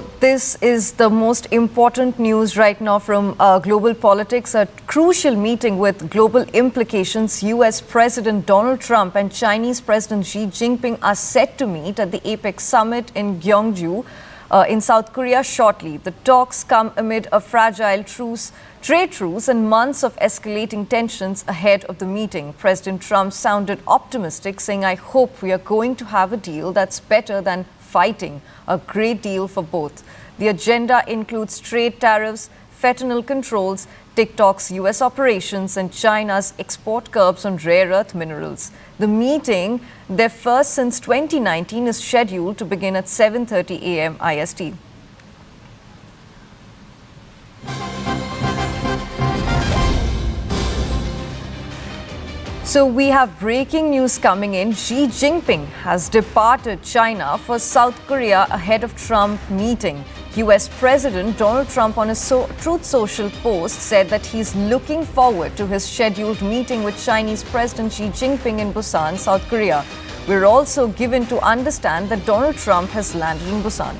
This is the most important news right now from global politics. A crucial meeting with global implications. US President Donald Trump and Chinese President Xi Jinping are set to meet at the APEC summit in Gyeongju in South Korea shortly. The talks come amid a fragile trade truce and months of escalating tensions ahead of the meeting. President Trump sounded optimistic, saying, "I hope we are going to have a deal that's better than fighting, a great deal for both." The agenda includes trade tariffs, fentanyl controls, TikTok's US operations, and China's export curbs on rare earth minerals. The meeting, their first since 2019, is scheduled to begin at 7:30 a.m. IST. So we have breaking news coming in. Xi Jinping has departed China for South Korea ahead of Trump meeting. US President Donald Trump on his Truth Social post said that he's looking forward to his scheduled meeting with Chinese President Xi Jinping in Busan, South Korea. We're also given to understand that Donald Trump has landed in Busan.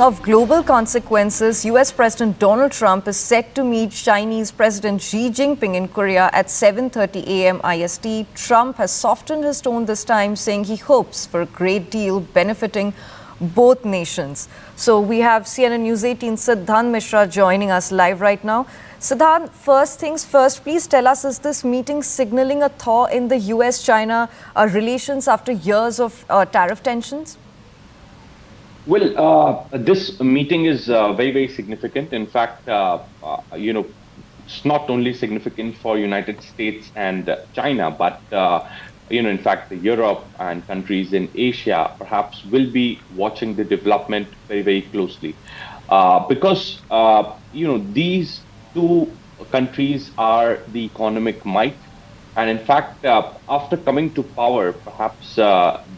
Of global consequences, US President Donald Trump is set to meet Chinese President Xi Jinping in Korea at 7:30 a.m. IST. Trump has softened his tone this time, saying he hopes for a great deal benefiting both nations. So we have CNN News 18 Siddhant Mishra joining us live right now. Siddhant, first things first, please tell us, is this meeting signaling a thaw in the US-China relations after years of tariff tensions? Well, this meeting is very, very significant. In fact, it's not only significant for United States and China, but, in fact, Europe and countries in Asia perhaps will be watching the development very, very closely. Because, these two countries are the economic might. And in fact, after coming to power, perhaps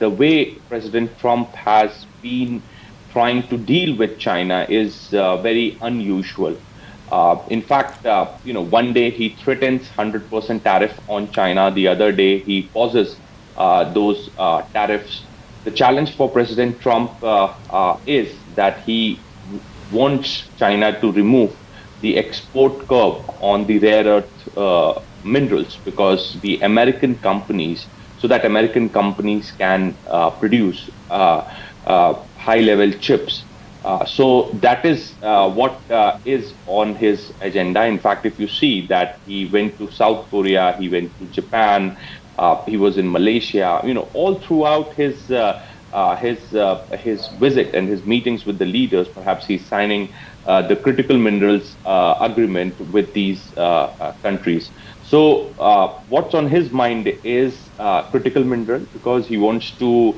the way President Trump has been trying to deal with China is very unusual. In fact, one day he threatens 100% tariff on China. The other day he pauses those tariffs. The challenge for President Trump is that he wants China to remove the export curb on the rare earth minerals, because the American companies, so that American companies can produce high-level chips. So that is what is on his agenda. In fact, if you see that he went to South Korea, he went to Japan, he was in Malaysia, all throughout his visit and his meetings with the leaders, perhaps he's signing the critical minerals agreement with these countries. So what's on his mind is critical mineral, because he wants to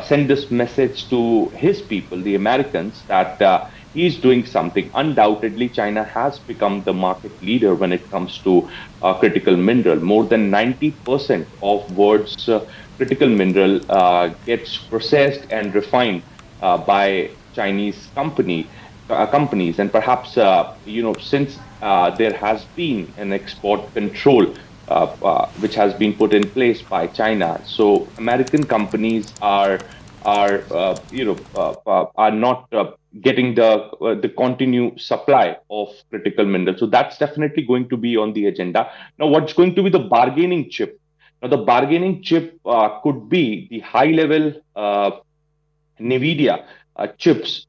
send this message to his people, the Americans, that he's doing something. Undoubtedly, China has become the market leader when it comes to critical mineral. More than 90% of world's critical mineral gets processed and refined by Chinese companies. And perhaps, since there has been an export control which has been put in place by China, so American companies are not getting the continued supply of critical minerals. So that's definitely going to be on the agenda. Now, what's going to be the bargaining chip? Now, the bargaining chip could be the high-level NVIDIA chips,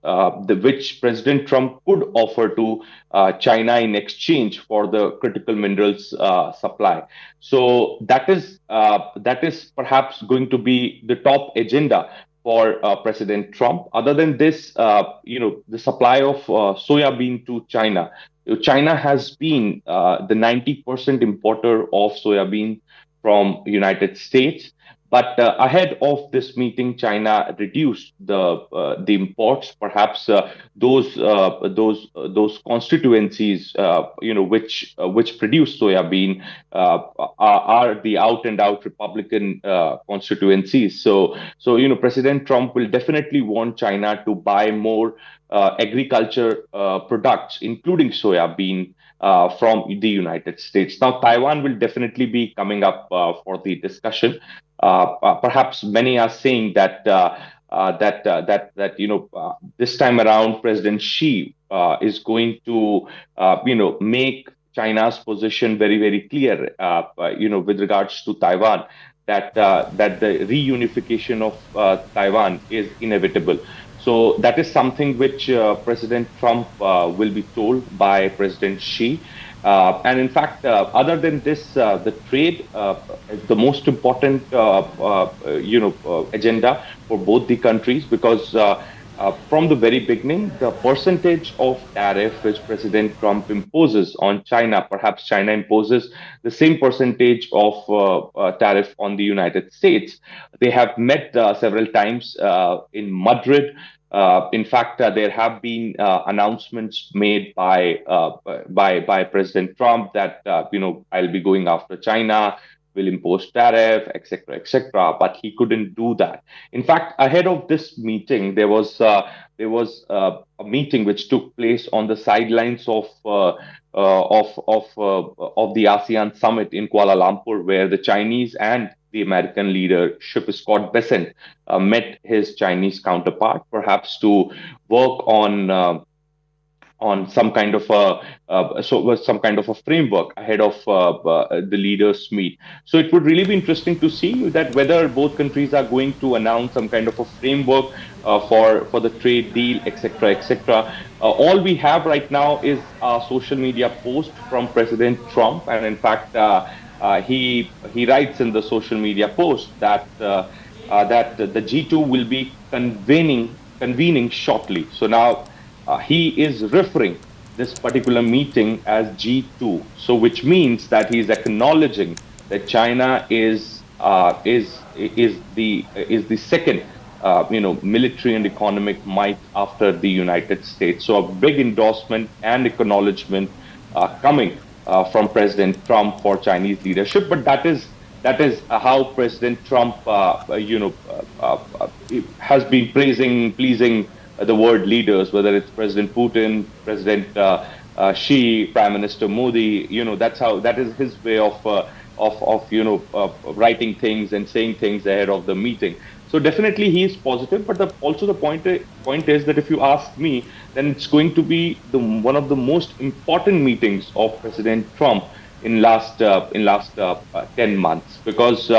which President Trump could offer to China in exchange for the critical minerals supply. So that is perhaps going to be the top agenda for President Trump. Other than this, the supply of soybean to China. China has been the 90% importer of soybean from United States. But ahead of this meeting, China reduced the imports. Perhaps those constituencies, which produce soybean, are the out-and-out Republican constituencies. So President Trump will definitely want China to buy more agriculture products, including soybean, from the United States. Now, Taiwan will definitely be coming up for the discussion. Perhaps many are saying that this time around President Xi is going to make China's position very, very clear, with regards to Taiwan, that the reunification of Taiwan is inevitable. So that is something which President Trump will be told by President Xi. And in fact, other than this, the trade is the most important, agenda for both the countries, because from the very beginning, the percentage of tariff which President Trump imposes on China, perhaps China imposes the same percentage of tariff on the United States. They have met several times in Madrid. In fact, there have been announcements made by President Trump that I'll be going after China, will impose tariff, etc., etc. But he couldn't do that. In fact, ahead of this meeting, there was a meeting which took place on the sidelines of the ASEAN summit in Kuala Lumpur, where the Chinese and the American leadership, Scott Bessent, met his Chinese counterpart, perhaps to work on some kind of a framework ahead of the leaders meet. So it would really be interesting to see that whether both countries are going to announce some kind of a framework for the trade deal, etc., etc. All we have right now is a social media post from President Trump, and in fact, he writes in the social media post that the G2 will be convening shortly. So now he is referring this particular meeting as G2. So which means that he is acknowledging that China is the second military and economic might after the United States. So a big endorsement and acknowledgement coming from President Trump for Chinese leadership. But that is how President Trump has been pleasing the world leaders, whether it's President Putin, President Xi, Prime Minister Modi. That is his way of writing things and saying things ahead of the meeting. So definitely he is positive, but also the point is that if you ask me, then it's going to be one of the most important meetings of President Trump in last 10 months, because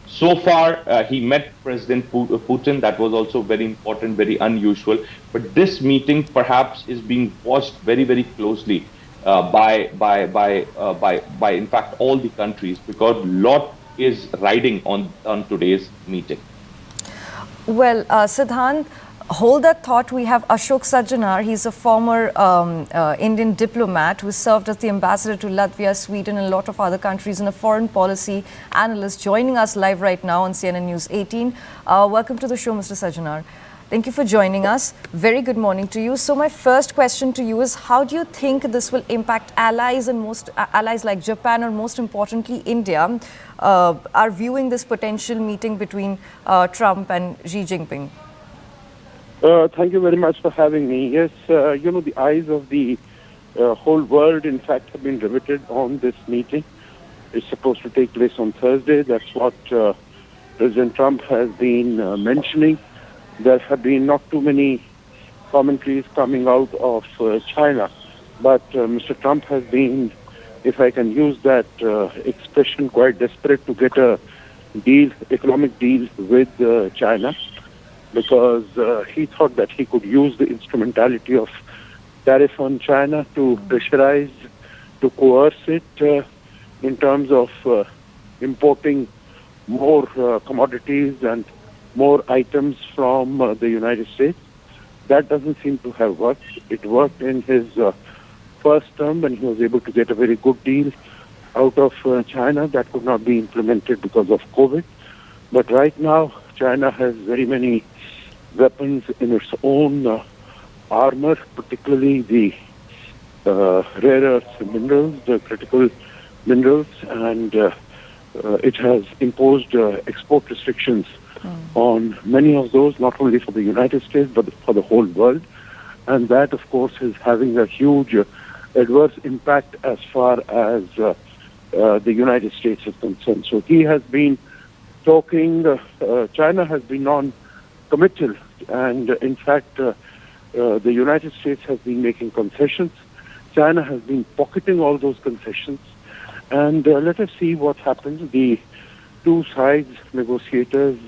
so far he met President Putin. That was also very important, very unusual. But this meeting perhaps is being watched very, very closely by in fact all the countries, because a lot is riding on today's meeting. Well, Siddhant, hold that thought. We have Ashok Sajjanar. He's a former Indian diplomat who served as the ambassador to Latvia, Sweden, and a lot of other countries, and a foreign policy analyst, joining us live right now on CNN News 18. Welcome to the show, Mr. Sajjanar. Thank you for joining us. Very good morning to you. So my first question to you is, how do you think this will impact allies, and allies like Japan, or most importantly India, are viewing this potential meeting between Trump and Xi Jinping? Thank you very much for having me. Yes, the eyes of the whole world, in fact, have been riveted on this meeting. It's supposed to take place on Thursday. That's what President Trump has been mentioning. There have been not too many commentaries coming out of China, but Mr. Trump has been, if I can use that expression, quite desperate to get a economic deal with China, because he thought that he could use the instrumentality of tariff on China to pressurize, to coerce it in terms of importing more commodities and more items from the United States. That doesn't seem to have worked. It worked in his first term when he was able to get a very good deal out of China. That could not be implemented because of COVID. But right now, China has very many weapons in its own armor, particularly the rare earth minerals, the critical minerals, and it has imposed export restrictions on many of those, not only for the United States, but for the whole world. And that, of course, is having a huge adverse impact as far as the United States is concerned. So he has been talking, China has been non-committal, and in fact, the United States has been making concessions. China has been pocketing all those concessions, and let us see what happens. The two sides negotiators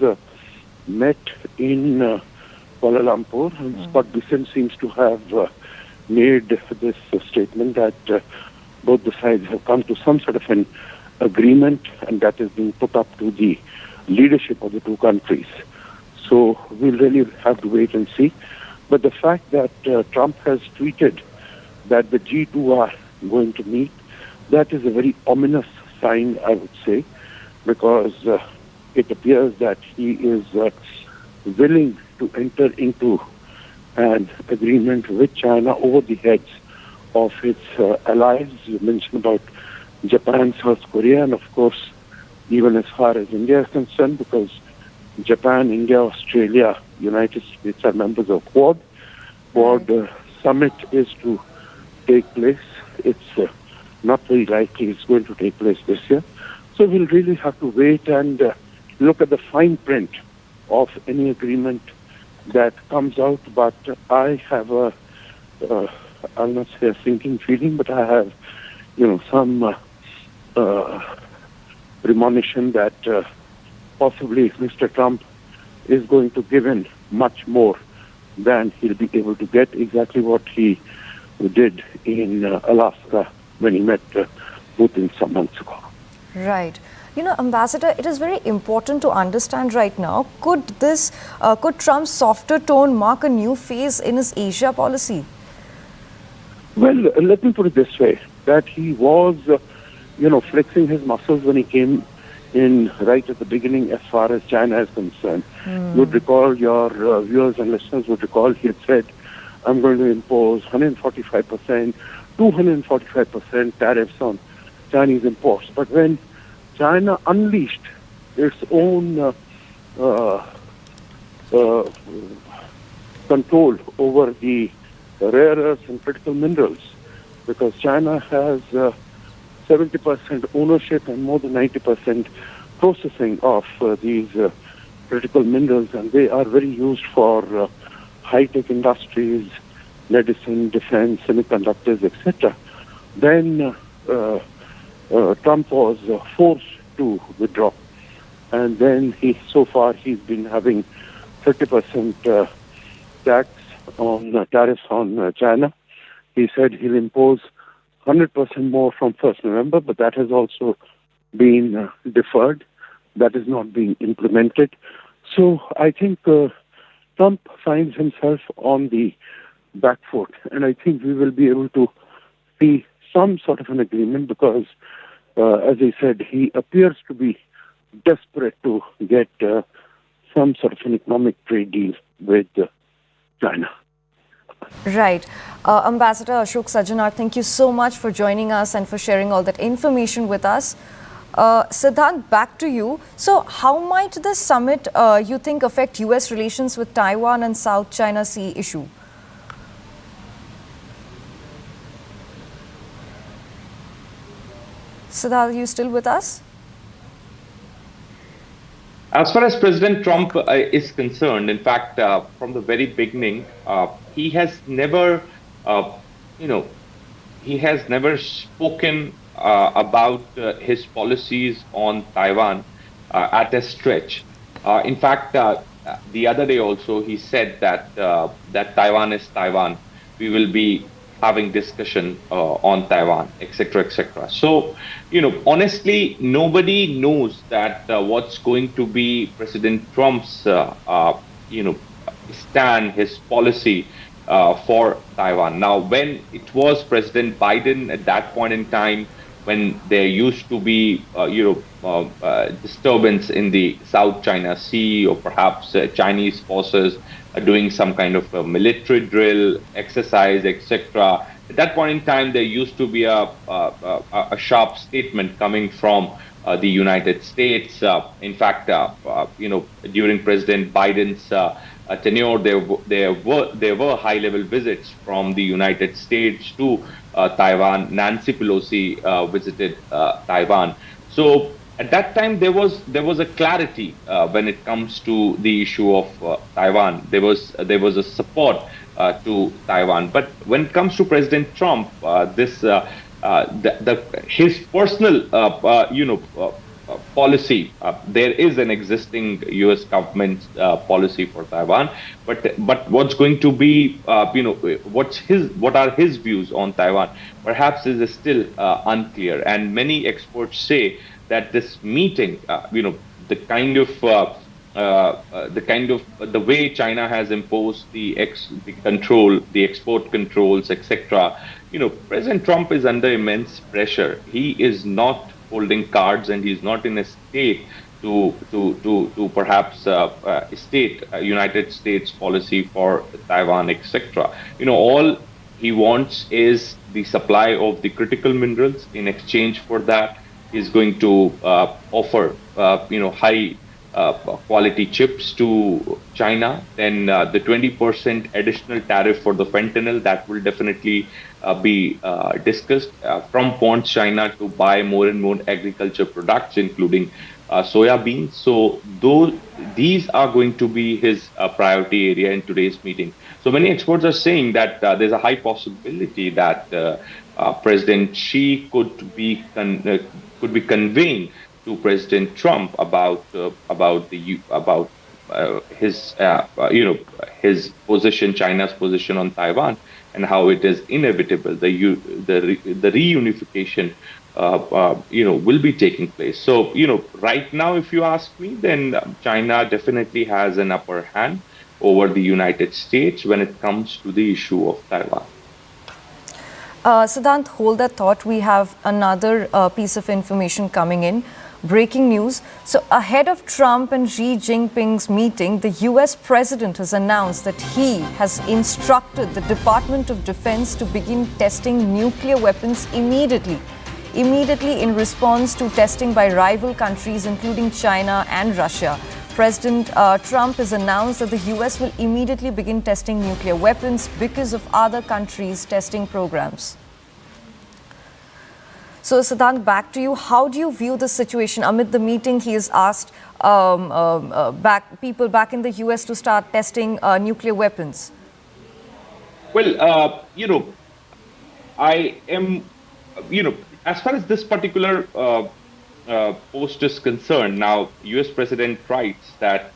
met in Kuala Lumpur, and Scott Bessent seems to have made this statement that both the sides have come to some sort of an agreement, and that is being put up to the leadership of the two countries. So we'll really have to wait and see. But the fact that Trump has tweeted that the G2 are going to meet, that is a very ominous sign, I would say, because it appears that he is willing to enter into an agreement with China over the heads of its allies. You mentioned about Japan, South Korea, and of course, even as far as India is concerned, because Japan, India, Australia, United States are members of Quad. Quad summit is to take place. It's not very likely it's going to take place this year. So we'll really have to wait and look at the fine print of any agreement that comes out. But I have I'll not say a sinking feeling, but I have, some premonition that possibly Mr. Trump is going to give in much more than he'll be able to get, exactly what he did in Alaska when he met Putin some months ago. Right. Ambassador, it is very important to understand right now, could Trump's softer tone mark a new phase in his Asia policy? Well, let me put it this way, that he was, flexing his muscles when he came in right at the beginning as far as China is concerned. You would recall, your viewers and listeners would recall, he had said, I'm going to impose 145%, 245% tariffs on Chinese imports. But when China unleashed its own control over the rare earths and critical minerals, because China has 70% ownership and more than 90% processing of these critical minerals, and they are very used for high-tech industries, medicine, defense, semiconductors, etc. Then Trump was forced to withdraw, and then he's been having 30% tax on tariffs on China. He said he'll impose 100% more from 1st November, but that has also been deferred. That is not being implemented. So I think Trump finds himself on the back foot, and I think we will be able to see some sort of an agreement because, as I said, he appears to be desperate to get some sort of an economic trade deal with China. Right. Ambassador Ashok Sajjanar, thank you so much for joining us and for sharing all that information with us. Siddhant, back to you. So how might this summit, you think, affect U.S. relations with Taiwan and South China Sea issue? Siddhant, are you still with us? As far as President Trump is concerned, in fact, from the very beginning, he has never, he has never spoken about his policies on Taiwan at a stretch. In fact, the other day also he said that that Taiwan is Taiwan. We will be having discussion on Taiwan, etc., etc. So, honestly, nobody knows that what's going to be President Trump's, stand, his policy for Taiwan. Now, when it was President Biden at that point in time, when there used to be, disturbance in the South China Sea, or perhaps Chinese forces doing some kind of a military drill exercise, etc. At that point in time, there used to be a sharp statement coming from the United States. During President Biden's tenure, there were high-level visits from the United States to Taiwan. Nancy Pelosi visited Taiwan. So at that time, there was a clarity when it comes to the issue of Taiwan. There was a support to Taiwan. But when it comes to President Trump, his personal policy. There is an existing U.S. government policy for Taiwan, but what's going to be, what are his views on Taiwan? Perhaps is still unclear, and many experts say that this meeting, the kind of the way China has imposed the control, the export controls, etc. President Trump is under immense pressure. He is not holding cards, and he's not in a state to perhaps state United States policy for Taiwan, etc. All he wants is the supply of the critical minerals. In exchange for that, he's going to offer high quality chips to China. Then the 20% additional tariff for the fentanyl, that will definitely be discussed. Trump wants China to buy more and more agriculture products, including soya beans. So these are going to be his priority area in today's meeting. So many experts are saying that there's a high possibility that President Xi could be conveying to President Trump about his position, China's position on Taiwan, and how it is inevitable the reunification will be taking place. So right now, if you ask me, then China definitely has an upper hand over the United States when it comes to the issue of Taiwan. Siddhant, hold that thought. We have another piece of information coming in. Breaking news. So ahead of Trump and Xi Jinping's meeting, the US president has announced that he has instructed the Department of Defense to begin testing nuclear weapons immediately in response to testing by rival countries, including China and Russia. President Trump has announced that the US will immediately begin testing nuclear weapons because of other countries' testing programs. So, Siddhant, back to you. How do you view the situation? Amid the meeting, he has asked people back in the US to start testing nuclear weapons. Well, I am, as far as this particular post is concerned, now U.S. President writes that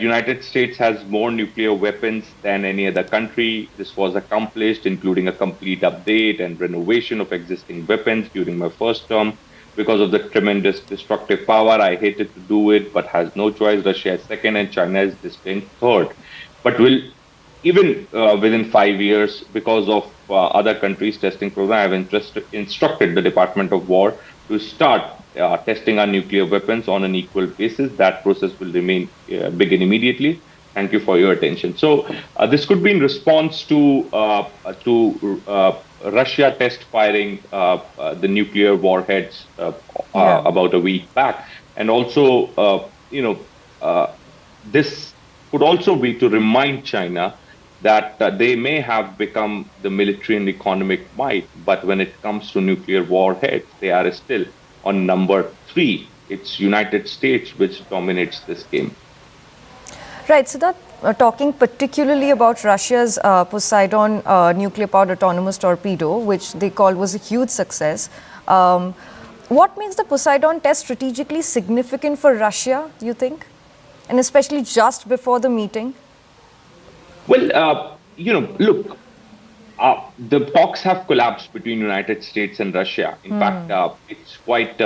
United States has more nuclear weapons than any other country. This was accomplished, including a complete update and renovation of existing weapons during my first term. Because of the tremendous destructive power, I hated to do it, but has no choice. Russia is second and China is distant third. But even within 5 years, because of other countries' testing program, I have instructed the Department of War to start testing our nuclear weapons on an equal basis. That process will begin immediately. Thank you for your attention. So this could be in response to Russia test firing the nuclear warheads about a week back, and also this could also be to remind China that they may have become the military and economic might, but when it comes to nuclear warheads, they are still on number 3. It's United States which dominates this game. Right. So that talking particularly about Russia's Poseidon nuclear-powered autonomous torpedo, which they called was a huge success. What makes the Poseidon test strategically significant for Russia, do you think? And especially just before the meeting? Well, look, the talks have collapsed between United States and Russia. In fact, it's quite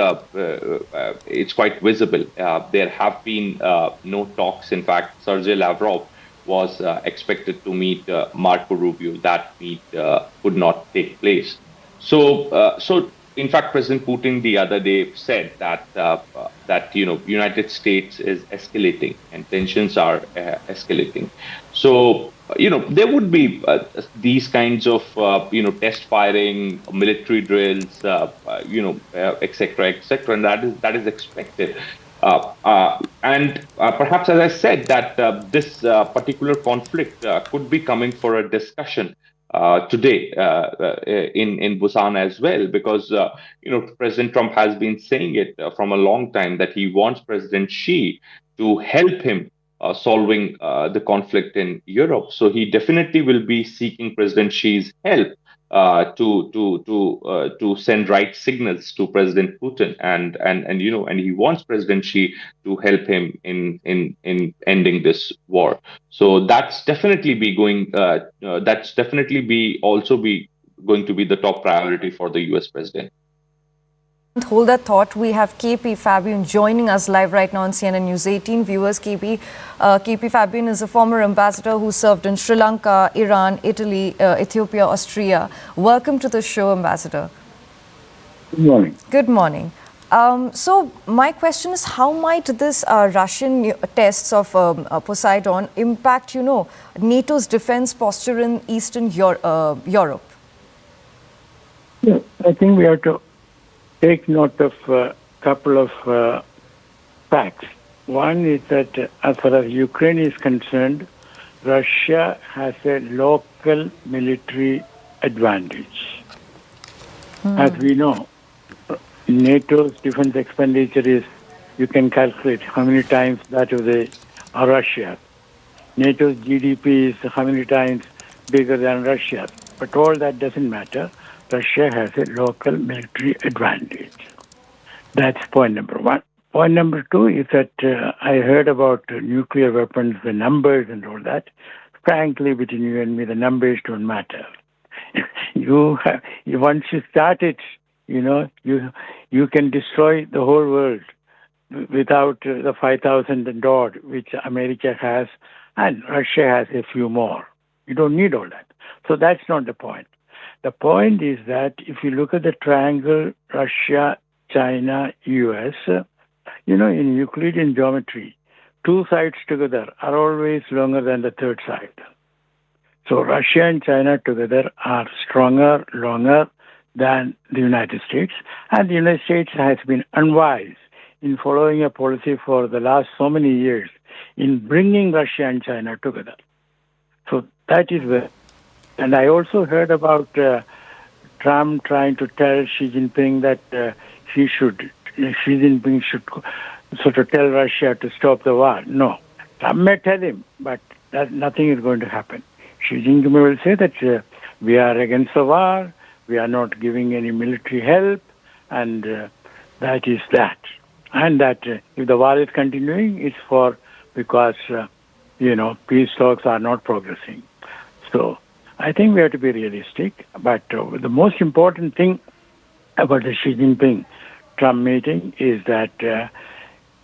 visible. There have been no talks. In fact, Sergei Lavrov was expected to meet Marco Rubio. That meet could not take place. So in fact, President Putin the other day said that United States is escalating and tensions are escalating. So there would be these kinds of test firing, military drills, et cetera, et cetera, and that is expected. And perhaps, as I said, that this particular conflict could be coming for a discussion today in Busan as well, because President Trump has been saying it from a long time that he wants President Xi to help him solving the conflict in Europe. So he definitely will be seeking President Xi's help to send right signals to President Putin, and he wants President Xi to help him in ending this war. So that's definitely be going. That's definitely be also be going to be the top priority for the U.S. president. Hold that thought. We have KP Fabian joining us live right now on CNN News 18. Viewers, KP Fabian is a former ambassador who served in Sri Lanka, Iran, Italy, Ethiopia, Austria. Welcome to the show, Ambassador. Good morning. Good morning. So my question is, how might this Russian tests of Poseidon impact, NATO's defense posture in Eastern Europe? Yeah, I think we have to take note of a couple of facts. One is that as far as Ukraine is concerned, Russia has a local military advantage. As we know, NATO's defense expenditure is, you can calculate how many times that of Russia. NATO's GDP is how many times bigger than Russia. But all that doesn't matter. Russia has a local military advantage. That's point number one. Point number two is that I heard about nuclear weapons, the numbers and all that. Frankly, between you and me, the numbers don't matter. Once you start it, you can destroy the whole world without the 5,000 and odd, which America has, and Russia has a few more. You don't need all that. So that's not the point. The point is that if you look at the triangle, Russia, China, US, in Euclidean geometry, two sides together are always longer than the third side. So Russia and China together are stronger, longer than the United States. And the United States has been unwise in following a policy for the last so many years in bringing Russia and China together. So that is where. And I also heard about Trump trying to tell Xi Jinping that Xi Jinping should sort of tell Russia to stop the war. No, Trump may tell him, but nothing is going to happen. Xi Jinping will say that we are against the war, we are not giving any military help, and that is that. And that if the war is continuing, it's because peace talks are not progressing. So I think we have to be realistic, but the most important thing about the Xi Jinping-Trump meeting is that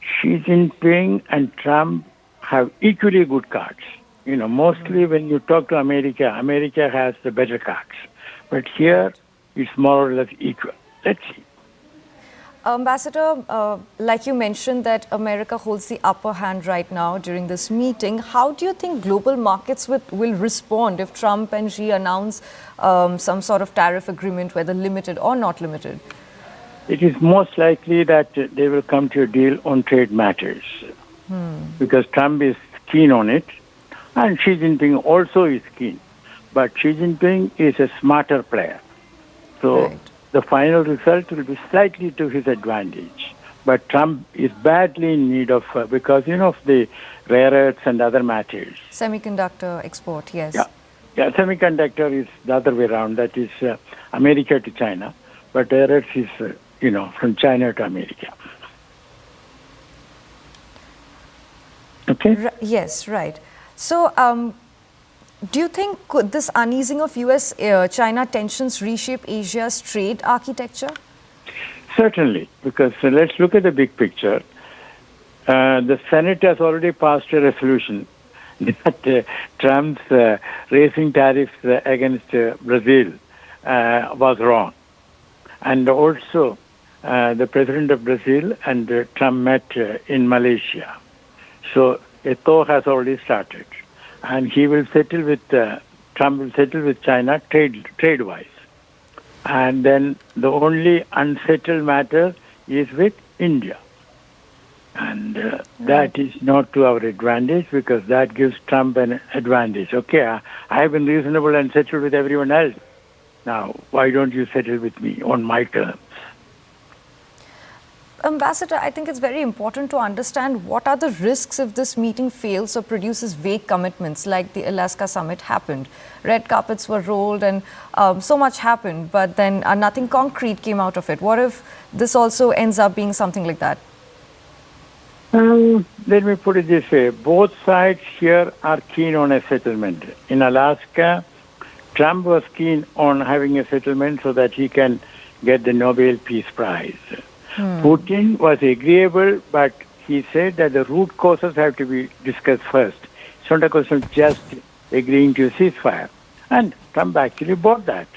Xi Jinping and Trump have equally good cards. Mostly when you talk to America, America has the better cards. But here, it's more or less equal. Let's see. Ambassador, like you mentioned that America holds the upper hand right now during this meeting. How do you think global markets will respond if Trump and Xi announce some sort of tariff agreement, whether limited or not limited? It is most likely that they will come to a deal on trade matters because Trump is keen on it and Xi Jinping also is keen. But Xi Jinping is a smarter player. So the final result will be slightly to his advantage. But Trump is badly in need of, because, of the rare earths and other matters. Semiconductor export, yes. Yeah, semiconductor is the other way around. That is America to China. But rare earths is, from China to America. Okay? Yes, right. So, do you think could this uneasing of US-China tensions reshape Asia's trade architecture? Certainly, because let's look at the big picture. The Senate has already passed a resolution that Trump's raising tariffs against Brazil was wrong. And also, the president of Brazil and Trump met in Malaysia. So a thaw has already started. And he will settle with, Trump will settle with China trade-wise. And then the only unsettled matter is with India. And that is not to our advantage because that gives Trump an advantage. Okay, I've been reasonable and settled with everyone else. Now, why don't you settle with me on my terms? Ambassador, I think it's very important to understand what are the risks if this meeting fails or produces vague commitments like the Alaska summit happened. Red carpets were rolled and so much happened, but then nothing concrete came out of it. What if this also ends up being something like that? Let me put it this way. Both sides here are keen on a settlement. In Alaska, Trump was keen on having a settlement so that he can get the Nobel Peace Prize. Putin was agreeable, but he said that the root causes have to be discussed first. It's not a question of just agreeing to a ceasefire. And Trump actually bought that.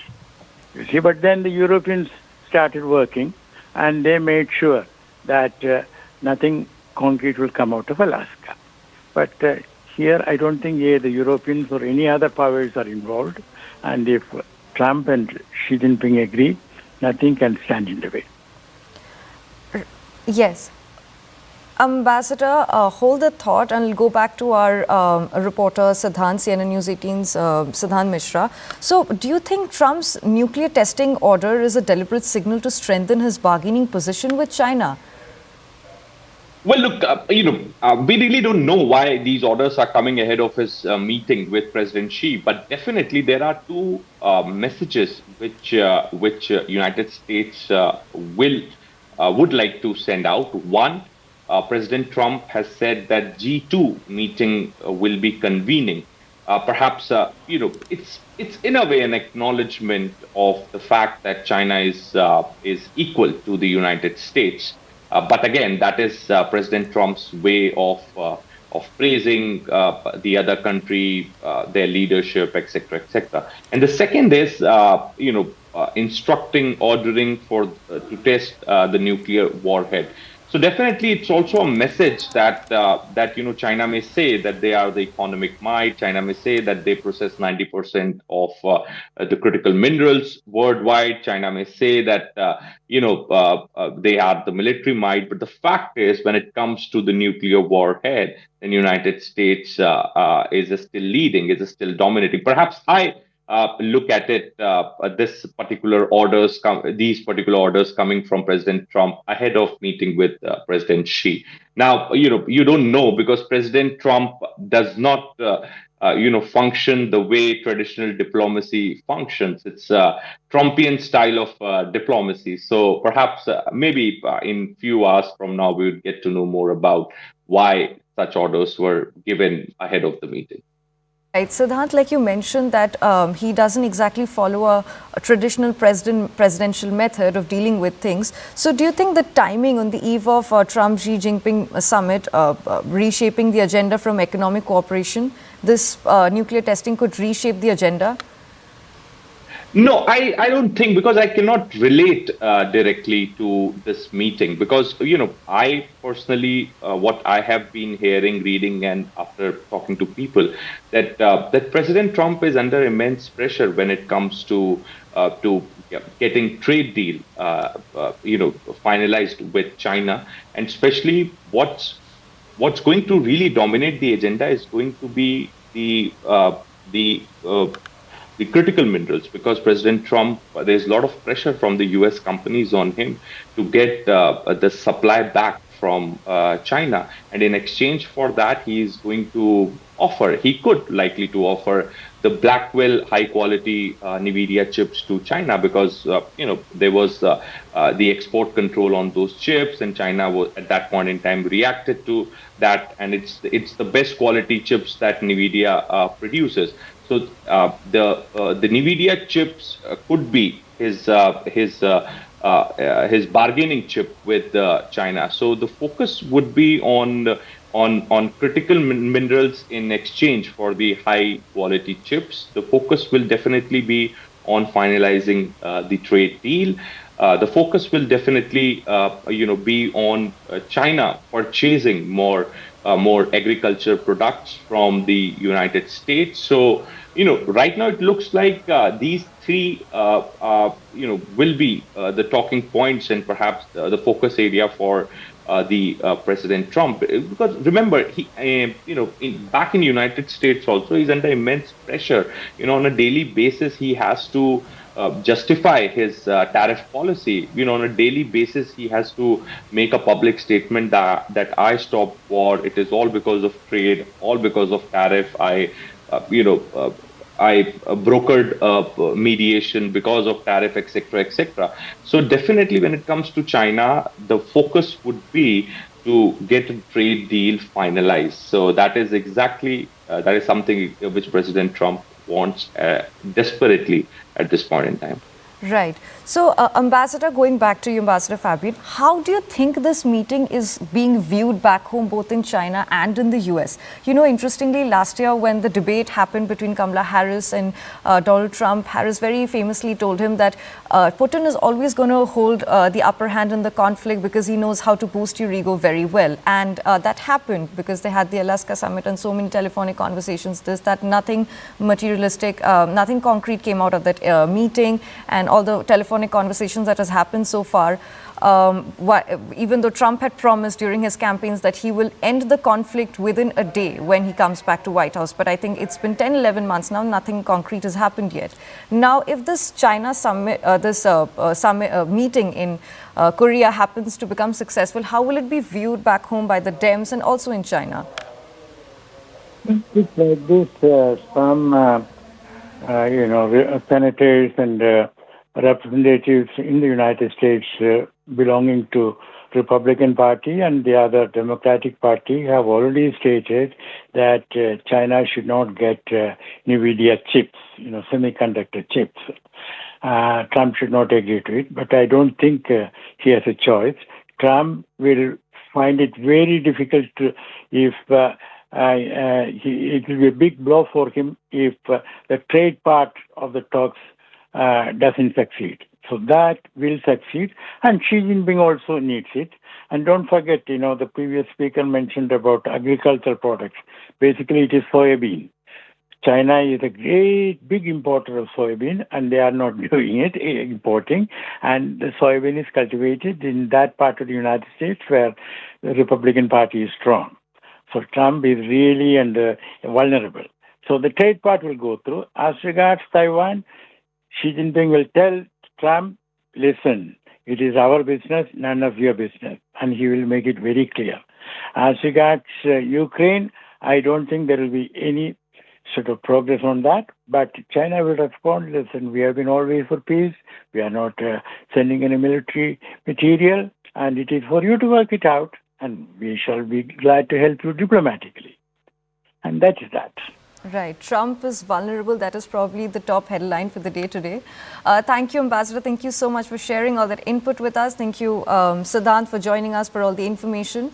You see, but then the Europeans started working, and they made sure that nothing concrete will come out of Alaska. But here, I don't think the Europeans or any other powers are involved. And if Trump and Xi Jinping agree, nothing can stand in the way. Yes. Ambassador, hold the thought and we'll go back to our reporter Siddhant, CNN News 18's Siddhant Mishra. So do you think Trump's nuclear testing order is a deliberate signal to strengthen his bargaining position with China? Well, look, we really don't know why these orders are coming ahead of his meeting with President Xi, but definitely there are two messages which United States would like to send out. One, President Trump has said that G2 meeting will be convening. Perhaps it's in a way an acknowledgement of the fact that China is equal to the United States. But again, that is President Trump's way of praising the other country, their leadership, etc., etc. And the second is, ordering to test the nuclear warhead. So definitely, it's also a message that China may say that they are the economic might. China may say that they process 90% of the critical minerals worldwide. China may say that they are the military might. But the fact is, when it comes to the nuclear warhead, the United States is still leading, is still dominating. Perhaps look at it. These particular orders coming from President Trump ahead of meeting with President Xi. Now, you don't know because President Trump does not, function the way traditional diplomacy functions. It's a Trumpian style of diplomacy. So perhaps maybe in few hours from now, we would get to know more about why such orders were given ahead of the meeting. Right, Siddhant, like you mentioned that he doesn't exactly follow a traditional presidential method of dealing with things. So do you think the timing on the eve of Trump-Xi Jinping summit reshaping the agenda from economic cooperation, this nuclear testing could reshape the agenda? No, I don't think, because I cannot relate directly to this meeting because, I personally, what I have been hearing, reading, and after talking to people, that President Trump is under immense pressure when it comes to getting trade deal, finalized with China, and especially what's going to really dominate the agenda is going to be the critical minerals, because President Trump, there's a lot of pressure from the US companies on him to get the supply back from China. And in exchange for that, he could likely to offer the Blackwell high quality NVIDIA chips to China because, there was the export control on those chips, and China was at that point in time reacted to that. And it's the best quality chips that NVIDIA produces. So the NVIDIA chips could be his bargaining chip with China. So the focus would be on critical minerals in exchange for the high quality chips. The focus will definitely be on finalizing the trade deal. the focus will definitely, be on China purchasing more agriculture products from the United States. So, right now it looks like these three, will be the talking points and perhaps the focus area for the President Trump. Because remember, back in United States also, he's under immense pressure. On a daily basis, he has to justify his tariff policy. On a daily basis, he has to make a public statement that I stopped war. It is all because of trade, all because of tariff. Uh, you know, uh, I brokered mediation because of tariff, etc., etc. So definitely, when it comes to China, the focus would be to get a trade deal finalized. So that is something which President Trump wants desperately at this point in time. Right. So, Ambassador, going back to you, Ambassador Fabian, how do you think this meeting is being viewed back home, both in China and in the US? Interestingly, last year when the debate happened between Kamala Harris and Donald Trump, Harris very famously told him that Putin is always going to hold the upper hand in the conflict because he knows how to boost your ego very well. And that happened because they had the Alaska summit and so many telephonic conversations, that nothing materialistic, nothing concrete came out of that meeting. And all the telephonic conversations that has happened so far, even though Trump had promised during his campaigns that he will end the conflict within a day when he comes back to White House. But I think it's been 10, 11 months now, nothing concrete has happened yet. Now, if this China summit, meeting in Korea happens to become successful, how will it be viewed back home by the Dems and also in China? It's like this, some, senators and representatives in the United States belonging to Republican Party and the other Democratic Party have already stated that China should not get NVIDIA chips, semiconductor chips. Trump should not agree to it, but I don't think he has a choice. Trump will find it very difficult if it will be a big blow for him if the trade part of the talks doesn't succeed. So that will succeed. And Xi Jinping also needs it. And don't forget, the previous speaker mentioned about agricultural products. Basically, it is soybean. China is a great big importer of soybean, and they are not doing it, importing. And the soybean is cultivated in that part of the United States where the Republican Party is strong. So Trump is really vulnerable. So the trade part will go through. As regards Taiwan, Xi Jinping will tell Trump, listen, it is our business, none of your business. And he will make it very clear. As regards Ukraine, I don't think there will be any sort of progress on that. But China will respond, listen, we have been always for peace. We are not sending any military material. And it is for you to work it out. And we shall be glad to help you diplomatically. And that is that. Right. Trump is vulnerable. That is probably the top headline for the day today. Thank you, Ambassador. Thank you so much for sharing all that input with us. Thank you, Siddhant, for joining us for all the information.